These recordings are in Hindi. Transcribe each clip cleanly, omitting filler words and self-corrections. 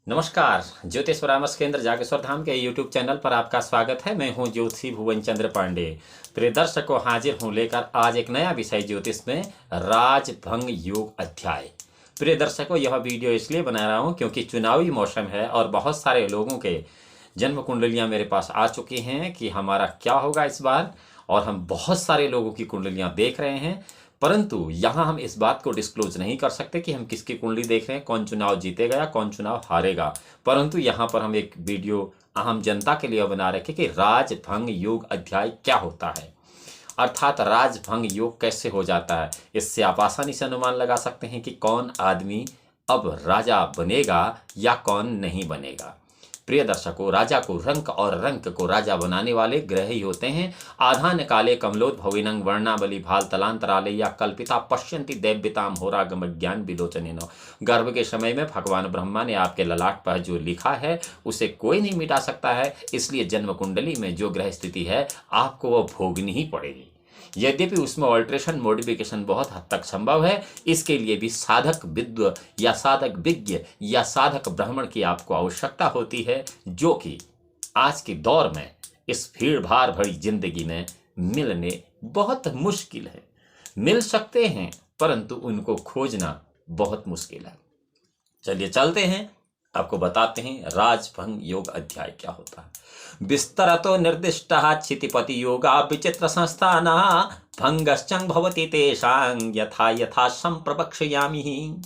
नमस्कार। ज्योतिष परामर्श केंद्र जागेश्वर धाम के यूट्यूब चैनल पर आपका स्वागत है। मैं हूं ज्योतिषी भुवन चंद्र पांडे। प्रिय दर्शकों, हाजिर हूं लेकर आज एक नया विषय ज्योतिष में राजभंग योग अध्याय। प्रिय दर्शकों, यह वीडियो इसलिए बना रहा हूं क्योंकि चुनावी मौसम है और बहुत सारे लोगों के जन्म कुंडलियां मेरे पास आ चुकी हैं कि हमारा क्या होगा इस बार, और हम बहुत सारे लोगों की कुंडलियां देख रहे हैं। परंतु यहाँ हम इस बात को डिस्क्लोज नहीं कर सकते कि हम किसकी कुंडली देख रहे हैं, कौन चुनाव जीतेगा या कौन चुनाव हारेगा। परंतु यहाँ पर हम एक वीडियो आम जनता के लिए बना रखे कि राजभंग योग अध्याय क्या होता है, अर्थात राजभंग योग कैसे हो जाता है। इससे आप आसानी से अनुमान लगा सकते हैं कि कौन आदमी अब राजा बनेगा या कौन नहीं बनेगा। प्रिय दर्शकों, राजा को रंक और रंक को राजा बनाने वाले ग्रह ही होते हैं। आधान काले कमलोद्भविनंग वर्णावली भाल तलांतराले या कल्पिता पश्यंती दैव्यताम होरागम ज्ञान विलोचनेन। गर्भ के समय में भगवान ब्रह्मा ने आपके ललाट पर जो लिखा है उसे कोई नहीं मिटा सकता है। इसलिए जन्म कुंडली में जो ग्रह स्थिति है आपको वह भोगनी ही पड़ेगी। यद्यपि उसमें ऑल्ट्रेशन मॉडिफिकेशन बहुत हद तक संभव है, इसके लिए भी साधक विद्व या साधक विज्ञ या साधक ब्राह्मण की आपको आवश्यकता होती है, जो कि आज के दौर में इस भीड़ भाड़ भरी जिंदगी में मिलने बहुत मुश्किल है। मिल सकते हैं परंतु उनको खोजना बहुत मुश्किल है। चलिए चलते हैं, आपको बताते हैं राजभंग योग अध्याय क्या होता है। विस्तरतो निर्दिष्टः क्षितिपति योगा विचित्र संस्थाना भंगश्चं भवति तेषां यथा यथा संप्रवक्ष्यामि।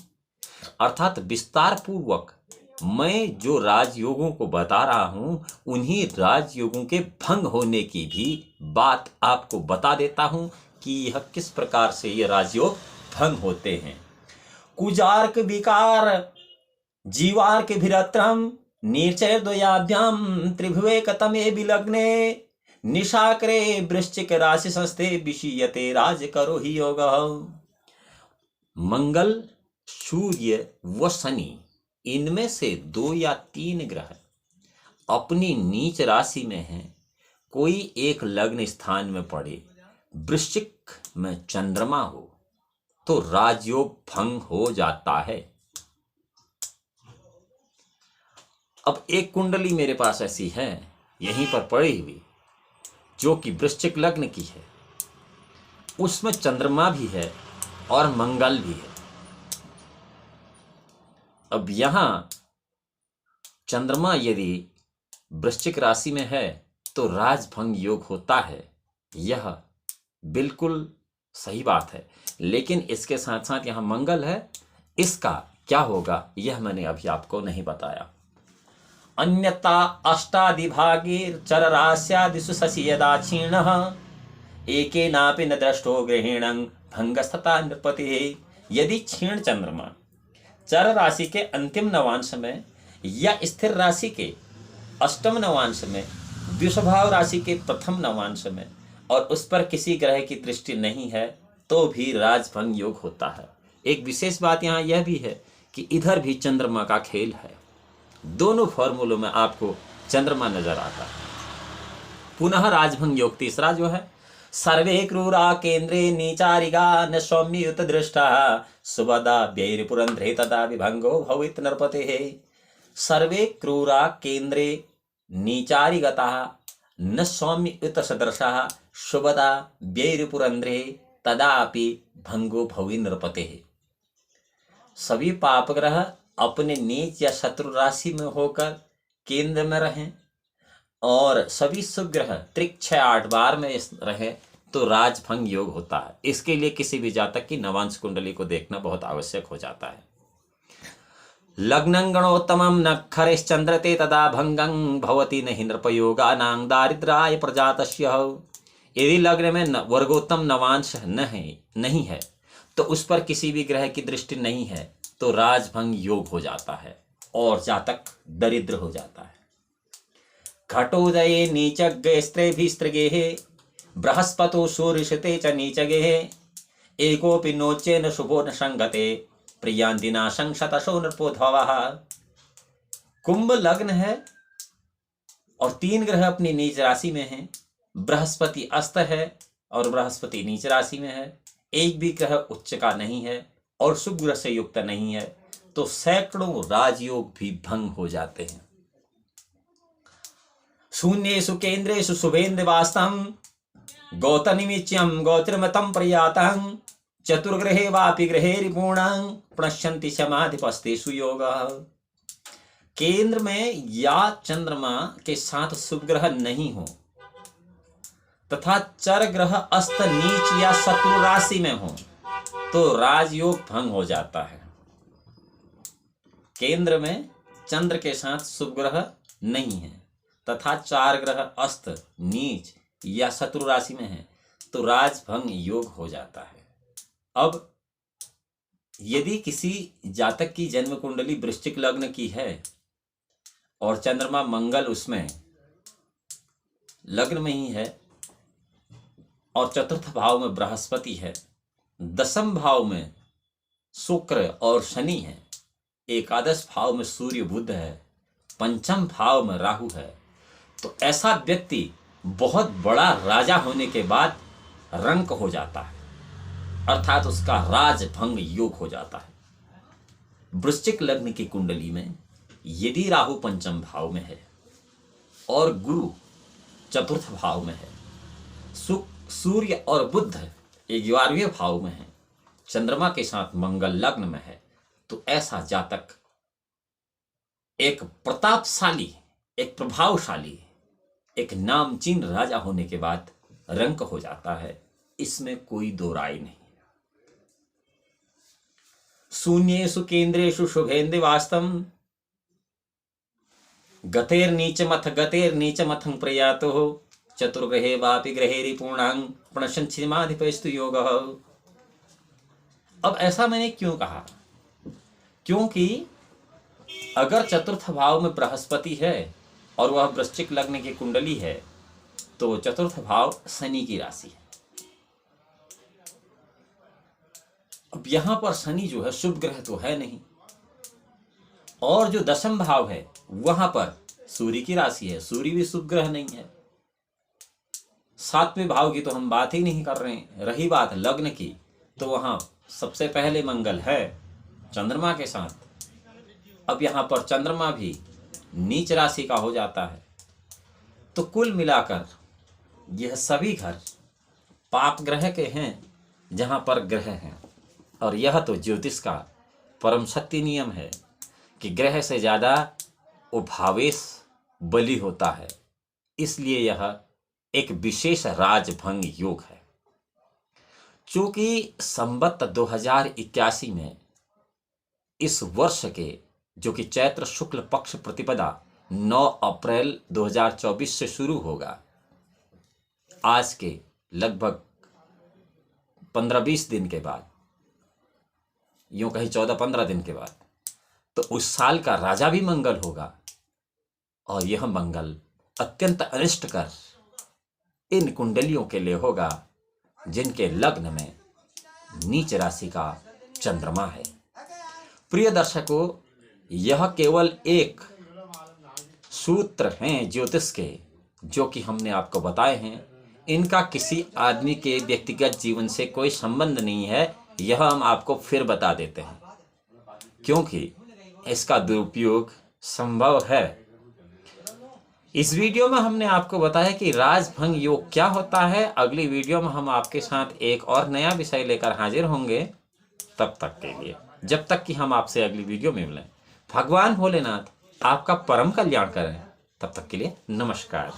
अर्थात विस्तार पूर्वक मैं जो राजयोगों को बता रहा हूं उन्हीं राजयोगों के भंग होने की भी बात आपको बता देता हूं कि यह किस प्रकार से ये राजयोग भंग होते हैं। कुजार्क विकार जीवार्क भिरत्रम नीचय द्वयाभ्याम त्रिभुवेकतमे विलग्ने निशाकरे वृश्चिक राशि संस्थे विषीयते राज करो ही योग। मंगल, सूर्य व शनि, इनमें से 2 या 3 ग्रह अपनी नीच राशि में हैं। कोई एक लग्न स्थान में पड़े, वृश्चिक में चंद्रमा हो तो राजयोग भंग हो जाता है। अब एक कुंडली मेरे पास ऐसी है यहीं पर पड़ी हुई जो कि वृश्चिक लग्न की है, उसमें चंद्रमा भी है और मंगल भी है। अब यहां चंद्रमा यदि वृश्चिक राशि में है तो राजभंग योग होता है, यह बिल्कुल सही बात है। लेकिन इसके साथ साथ यहां मंगल है, इसका क्या होगा यह मैंने अभी आपको नहीं बताया। अन्यता अष्टादिभागैर्चररास्यादिषु शशि यदा क्षीणः एकेनापि न दृष्टो ग्रहेणं भंगस्तथा नृपतिः। यदि क्षीण चंद्रमा चर राशि के अंतिम नवांश में या स्थिर राशि के अष्टम नवांश में, द्विषभाव राशि के प्रथम नवांश में और उस पर किसी ग्रह की दृष्टि नहीं है तो भी राजभंग योग होता है। एक विशेष बात यहाँ यह भी है कि इधर भी चंद्रमा का खेल है। दोनों फॉर्मूलों में आपको चंद्रमा नजर आता है। पुनः राजभंग योग तीसरा जो है, सर्वे क्रूरा केंद्रे नीचारिगा न सौम्ययुत दृष्टा सुबदा व्यैरपुरंध्रे तदा विभंगो भवित नरपते। सर्वे क्रूरा केंद्रे नीचारिगता न सौम्ययुत सदृशा सुबदा व्यैरपुरंध्रे तदापि भंगो भवि नरपते। सभी पाप ग्रह अपने नीच या शत्रु राशि में होकर केंद्र में रहें और सभी सुग्रह त्रिक 6-8 बार में रहे तो राजभंग योग होता है। इसके लिए किसी भी जातक की नवांश कुंडली को देखना बहुत आवश्यक हो जाता है। लग्नं गणोत्तमं नखरेश्चंद्रते तदा भंगं भवति नहि नृपयोगानां दारिद्र्याय प्रजातस्य। यदि लग्न में वर्गोत्तम नवांश नहीं है तो उस पर किसी भी ग्रह की दृष्टि नहीं है तो राजभंग योग हो जाता है और जातक दरिद्र हो जाता है। घटोदये नीचज्ञ स्त्रेभिः स्त्रिगेः बृहस्पतो सूर्यशते च नीचगेः एकोपि नोच्चेन शुभो न संगते प्रियांति नाशं शतशो नृपोद्भवः। कुंभ लग्न है और 3 ग्रह अपनी नीच राशि में हैं। बृहस्पति अस्त है और बृहस्पति नीच राशि में है। एक भी ग्रह उच्च का नहीं है और शुभ ग्रह से युक्त नहीं है तो सैकड़ों राजयोग भी भंग हो जाते हैं। शून्येषु केंद्रेषु शुभेन्द्रवास्तम गौतनिमिच्यम गौत्रमतम प्रयातं चतुर्ग्रहे वापि ग्रहे रिपूर्णं प्रणश्यन्ति समाधिपस्तेषु योगः। केंद्र में या चंद्रमा के साथ शुभ ग्रह नहीं हो तथा चर ग्रह अस्त नीच या शत्रु राशि में हो तो राजयोग भंग हो जाता है। केंद्र में चंद्र के साथ शुभ ग्रह नहीं है तथा चार ग्रह अस्त नीच या शत्रु राशि में है तो राजभंग योग हो जाता है। अब यदि किसी जातक की जन्म कुंडली वृश्चिक लग्न की है और चंद्रमा मंगल उसमें लग्न में ही है और चतुर्थ भाव में बृहस्पति है, दसम भाव में शुक्र और शनि है, एकादश भाव में सूर्य बुध है, पंचम भाव में राहु है, तो ऐसा व्यक्ति बहुत बड़ा राजा होने के बाद रंक हो जाता है, अर्थात उसका राजभंग योग हो जाता है। वृश्चिक लग्न की कुंडली में यदि राहु पंचम भाव में है और गुरु चतुर्थ भाव में है, सूर्य और बुध 11वें भाव में है, चंद्रमा के साथ मंगल लग्न में है, तो ऐसा जातक एक प्रतापशाली, एक प्रभावशाली, एक नामचीन राजा होने के बाद रंक हो जाता है। इसमें कोई दो राय नहीं। शून्येषु केंद्रेषु शुभेन्द्रवास्तम गतेर्नीचमथं प्रयातो चतुर्ग्रहे वापि ग्रहे रिपूर्णां प्रणश्यन्ति योगः। अब ऐसा मैंने क्यों कहा? क्योंकि अगर चतुर्थ भाव में बृहस्पति है और वह वृश्चिक लग्न की कुंडली है तो चतुर्थ भाव शनि की राशि है। अब यहां पर शनि जो है शुभ ग्रह तो है नहीं, और जो दशम भाव है वहां पर सूर्य की राशि है, सूर्य भी शुभ ग्रह नहीं है। सातवें भाव की तो हम बात ही नहीं कर रहे हैं। रही बात लग्न की तो वहां सबसे पहले मंगल है चंद्रमा के साथ। अब यहां पर चंद्रमा भी नीच राशि का हो जाता है, तो कुल मिलाकर यह सभी घर पाप ग्रह के हैं जहां पर ग्रह हैं। और यह तो ज्योतिष का परम सत्य नियम है कि ग्रह से ज्यादा उभावेश बलि होता है, इसलिए यह एक विशेष राजभंग योग है। चूंकि संवत 2081 में इस वर्ष के जो कि चैत्र शुक्ल पक्ष प्रतिपदा 9 अप्रैल 2024 से शुरू होगा, आज के लगभग 15-20 दिन के बाद, यूं कहीं 14-15 दिन के बाद, तो उस साल का राजा भी मंगल होगा। और यह मंगल अत्यंत अनिष्टकर इन कुंडलियों के लिए होगा जिनके लग्न में नीच राशि का चंद्रमा है। प्रिय दर्शकों, यह केवल एक सूत्र हैं ज्योतिष के जो कि हमने आपको बताए हैं। इनका किसी आदमी के व्यक्तिगत जीवन से कोई संबंध नहीं है, यह हम आपको फिर बता देते हैं क्योंकि इसका दुरुपयोग संभव है। इस वीडियो में हमने आपको बताया कि राजभंग योग क्या होता है। अगली वीडियो में हम आपके साथ एक और नया विषय लेकर हाजिर होंगे। तब तक के लिए, जब तक कि हम आपसे अगली वीडियो में मिलें, भगवान भोलेनाथ आपका परम कल्याण करें। तब तक के लिए नमस्कार।